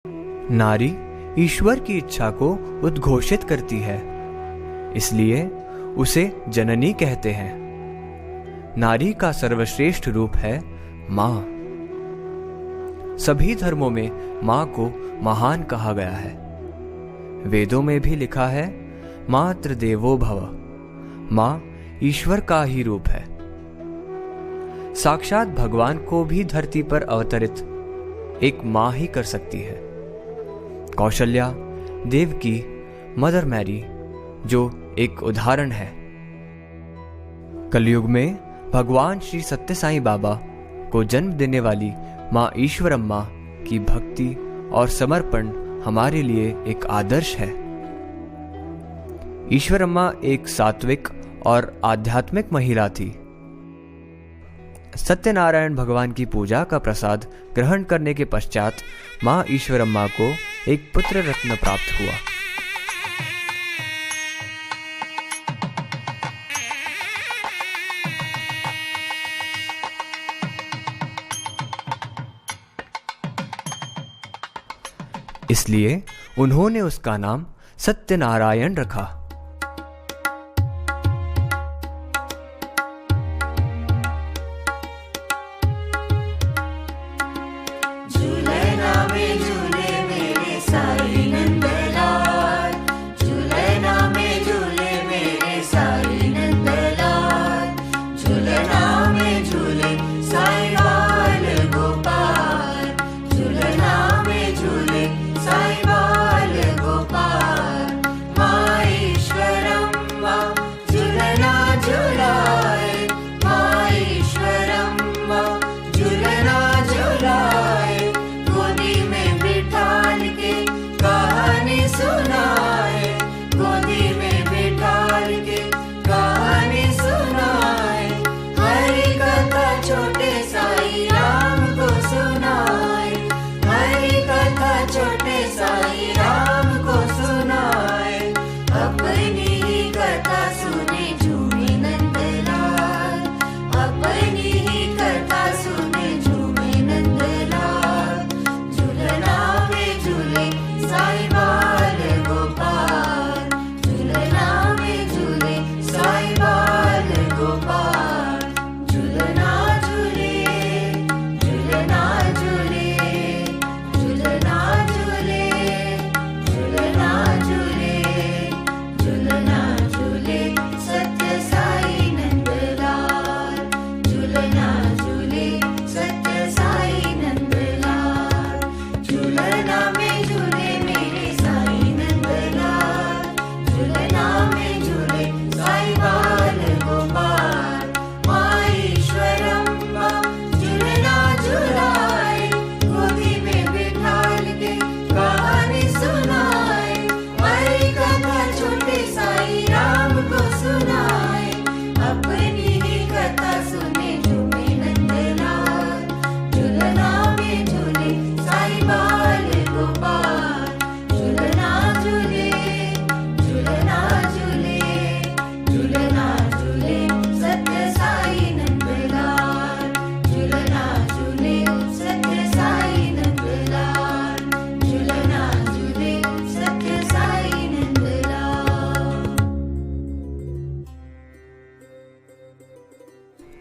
नारी ईश्वर की इच्छा को उद्घोषित करती है, इसलिए उसे जननी कहते हैं। नारी का सर्वश्रेष्ठ रूप है माँ। सभी धर्मों में माँ को महान कहा गया है। वेदों में भी लिखा है, मातृ देवो भव। माँ ईश्वर का ही रूप है। साक्षात भगवान को भी धरती पर अवतरित एक माँ ही कर सकती है। कौशल्या, देवकी, मदर मैरी जो एक उदाहरण है। कलयुग में भगवान श्री सत्य साईं बाबा को जन्म देने वाली माँ ईश्वरम्मा की भक्ति और समर्पण हमारे लिए एक आदर्श है। ईश्वरम्मा एक सात्विक और आध्यात्मिक महिला थी। सत्यनारायण भगवान की पूजा का प्रसाद ग्रहण करने के पश्चात माँ ईश्वरम्मा को एक पुत्र रत्न प्राप्त हुआ। इसलिए उन्होंने उसका नाम सत्यनारायण रखा।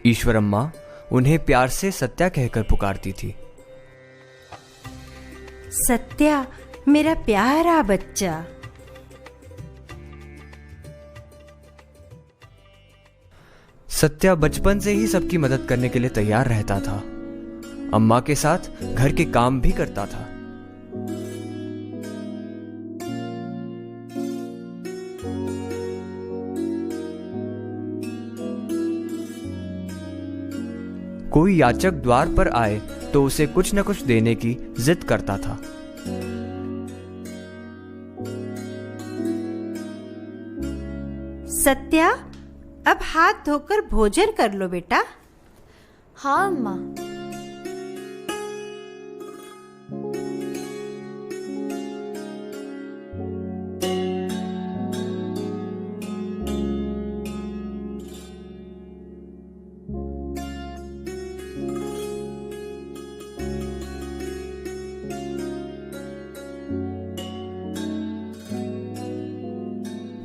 ईश्वरम्मा उन्हें प्यार से सत्या कहकर पुकारती थी। सत्या, मेरा प्यारा बच्चा। सत्या बचपन से ही सबकी मदद करने के लिए तैयार रहता था। अम्मा के साथ घर के काम भी करता था। कोई याचक द्वार पर आए तो उसे कुछ न कुछ देने की जिद करता था। सत्या, अब हाथ धोकर भोजन कर लो बेटा। हाँ अम्मा।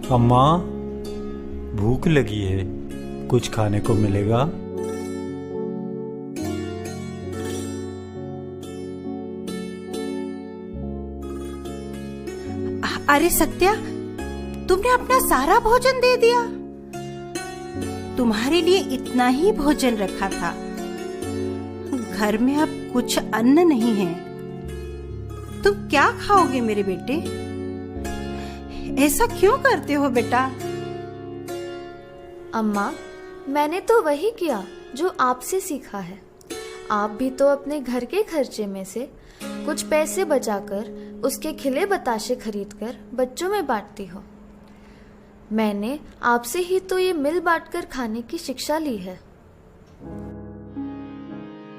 अम्मा, भूख लगी है, कुछ खाने को मिलेगा? अरे सत्या, तुमने अपना सारा भोजन दे दिया। तुम्हारे लिए इतना ही भोजन रखा था। घर में अब कुछ अन्न नहीं है। तुम क्या खाओगे मेरे बेटे? ऐसा क्यों करते हो बेटा? अम्मा, मैंने तो वही किया जो आपसे सीखा है। आप भी तो अपने घर के खर्चे में से कुछ पैसे बचाकर उसके खिले बताशे खरीदकर बच्चों में बांटती हो। मैंने आपसे ही तो ये मिल बांटकर खाने की शिक्षा ली है।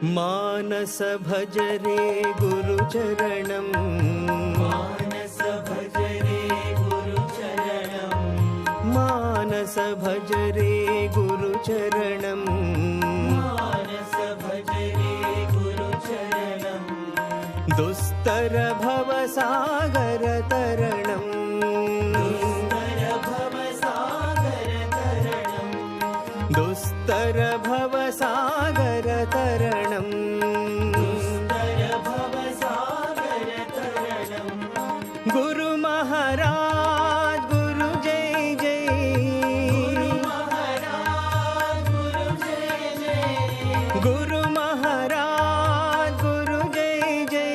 मानस भज रे गुरु चरणम, मानस भज रे गुरु चरणम, मानस भज रे गुरु चरणम, मानस भज रे गुरु चरणम, दुस्तर भव सागर तरणम, दुस्तर भव सागर तरणम, दुस्तर भव सागर तरणम, दुस्तर भव सागर तरणम। गुरु महाराज गुरु जय जय, गुरु महाराज गुरु जय जय, गुरु महाराज गुरु जय जय,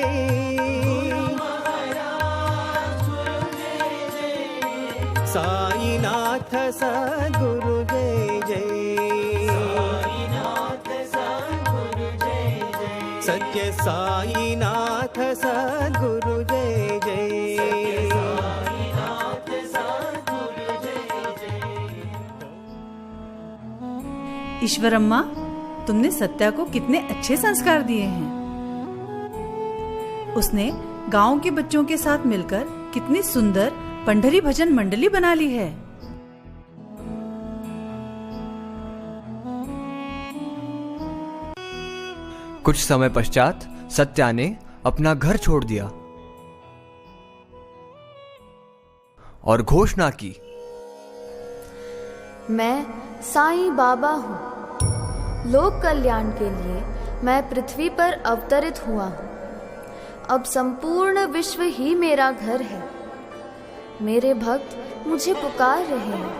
गुरु महाराज गुरु जय जय, साईनाथ सद्गुरु जय जय, साईनाथ सद्गुरु जय जय, सत्य साईनाथ सद्गुरु जय जय, साईनाथ सद्गुरु जय जय। ईश्वर अम्मा, तुमने सत्या को कितने अच्छे संस्कार दिए हैं। उसने गांव के बच्चों के साथ मिलकर कितनी सुंदर पंडरी भजन मंडली बना ली है। कुछ समय पश्चात सत्या ने अपना घर छोड़ दिया और घोषणा की, मैं साईं बाबा हूँ। लोक कल्याण के लिए मैं पृथ्वी पर अवतरित हुआ हूँ। अब संपूर्ण विश्व ही मेरा घर है। मेरे भक्त मुझे पुकार रहे हैं।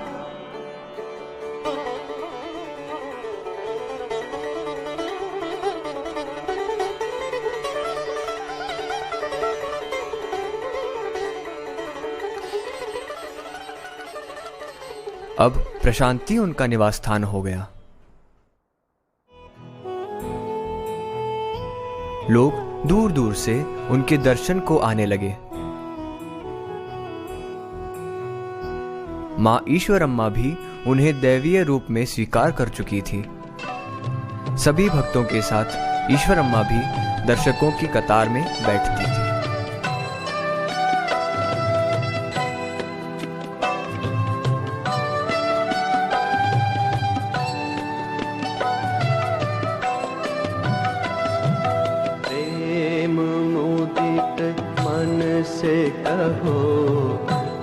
अब प्रशांति उनका निवास स्थान हो गया। लोग दूर दूर से उनके दर्शन को आने लगे। मां ईश्वरम्मा भी उन्हें दैवीय रूप में स्वीकार कर चुकी थी। सभी भक्तों के साथ ईश्वरम्मा भी दर्शकों की कतार में बैठती थी। से कहो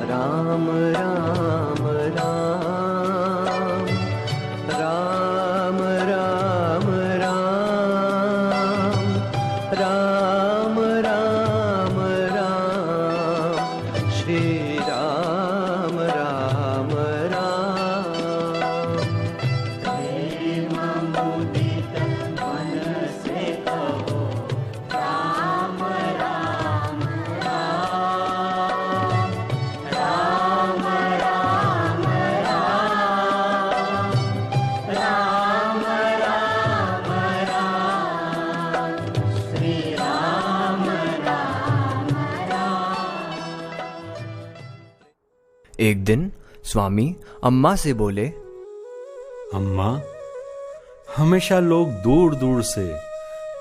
राम राम राम, राम राम राम, राम राम राम, श्री राम राम राम। प्रेम मुदित मन से कहो राम राम एक दिन स्वामी अम्मा से बोले, अम्मा, हमेशा लोग दूर दूर से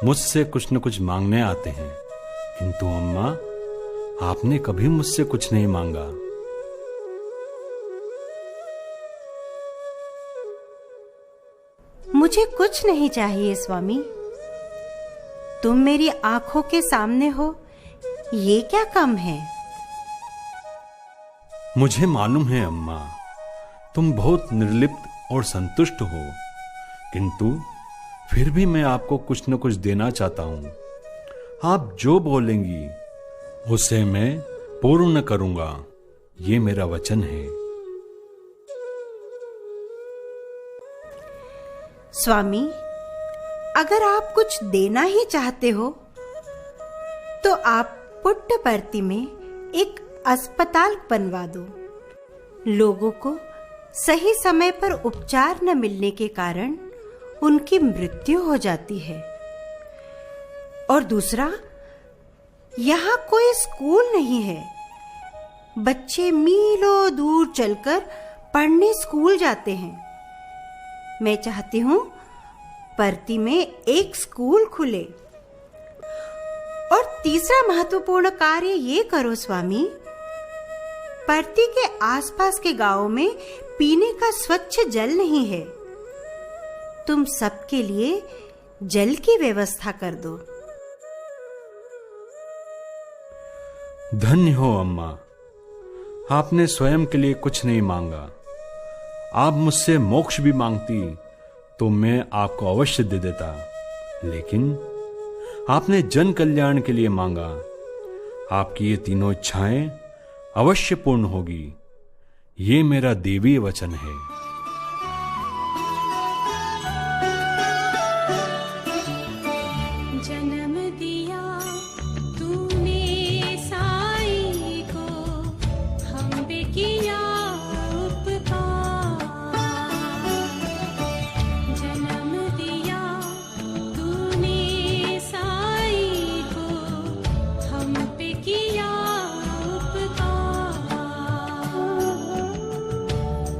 मुझसे कुछ न कुछ मांगने आते हैं, किंतु अम्मा, आपने कभी मुझसे कुछ नहीं मांगा। मुझे कुछ नहीं चाहिए स्वामी। तुम मेरी आंखों के सामने हो, ये क्या कम है? मुझे मालूम है अम्मा, तुम बहुत निर्लिप्त और संतुष्ट हो, किंतु फिर भी मैं आपको कुछ न कुछ देना चाहता हूं। आप जो बोलेंगी उसे मैं पूर्ण करूंगा, ये मेरा वचन है। स्वामी, अगर आप कुछ देना ही चाहते हो तो आप पुट्टपर्ती में एक अस्पताल बनवा दो। लोगों को सही समय पर उपचार न मिलने के कारण उनकी मृत्यु हो जाती है। और दूसरा, यहाँ कोई स्कूल नहीं है। बच्चे मीलों दूर चलकर पढ़ने स्कूल जाते हैं। मैं चाहती हूँ पर्ती में एक स्कूल खुले। और तीसरा महत्वपूर्ण कार्य ये करो स्वामी, पर्ती के आसपास के गांवों में पीने का स्वच्छ जल नहीं है। तुम सबके लिए जल की व्यवस्था कर दो। धन्य हो अम्मा, आपने स्वयं के लिए कुछ नहीं मांगा। आप मुझसे मोक्ष भी मांगती तो मैं आपको अवश्य दे देता, लेकिन आपने जन कल्याण के लिए मांगा। आपकी ये तीनों इच्छाएं अवश्य पूर्ण होगी, ये मेरा देवी वचन है। जन्म दिया तूने साईं को, हम पे किया उपकार। जन्म दिया तूने साईं को, हम पे किया उपकार।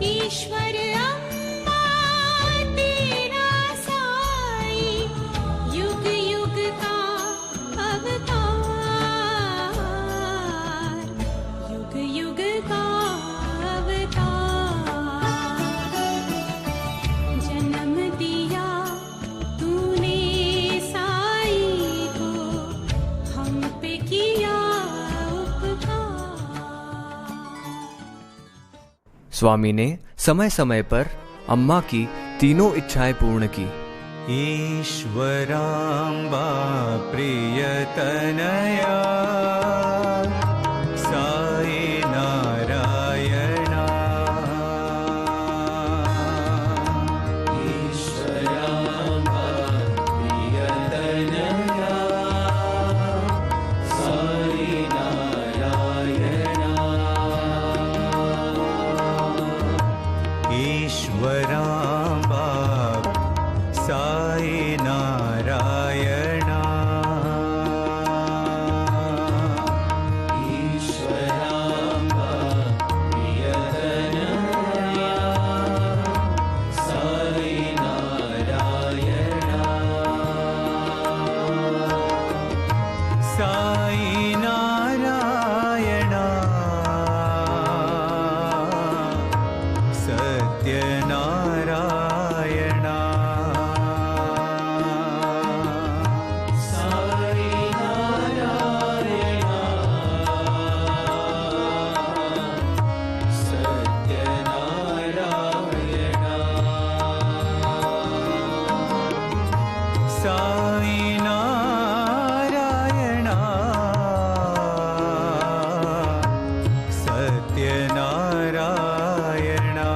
ईश्वर अम्मा तेरा साईं, युग युग का अवतार, युग युग का अवतार। जन्म दिया तूने साईं को, हम पे किया उपकार। स्वामी ने समय समय पर अम्मा की तीनों इच्छाएं पूर्ण की। ईश्वराम्बा प्रियतनया साई नारायणा। ईश्वराम्बा प्रियतनया साई नारायणा। ईश्वराम्बा साई नारायणा। ईश्वराम्बा प्रियतनया साई नारायणा। साई नारायणा सत्यनारायणा। साई नारायणा सत्यनारायणा।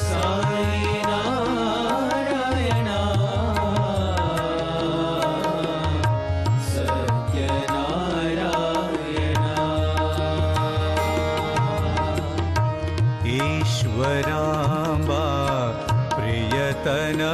साई नारायणा सत्यनारायणा। ईश्वराम्बा प्रियतनया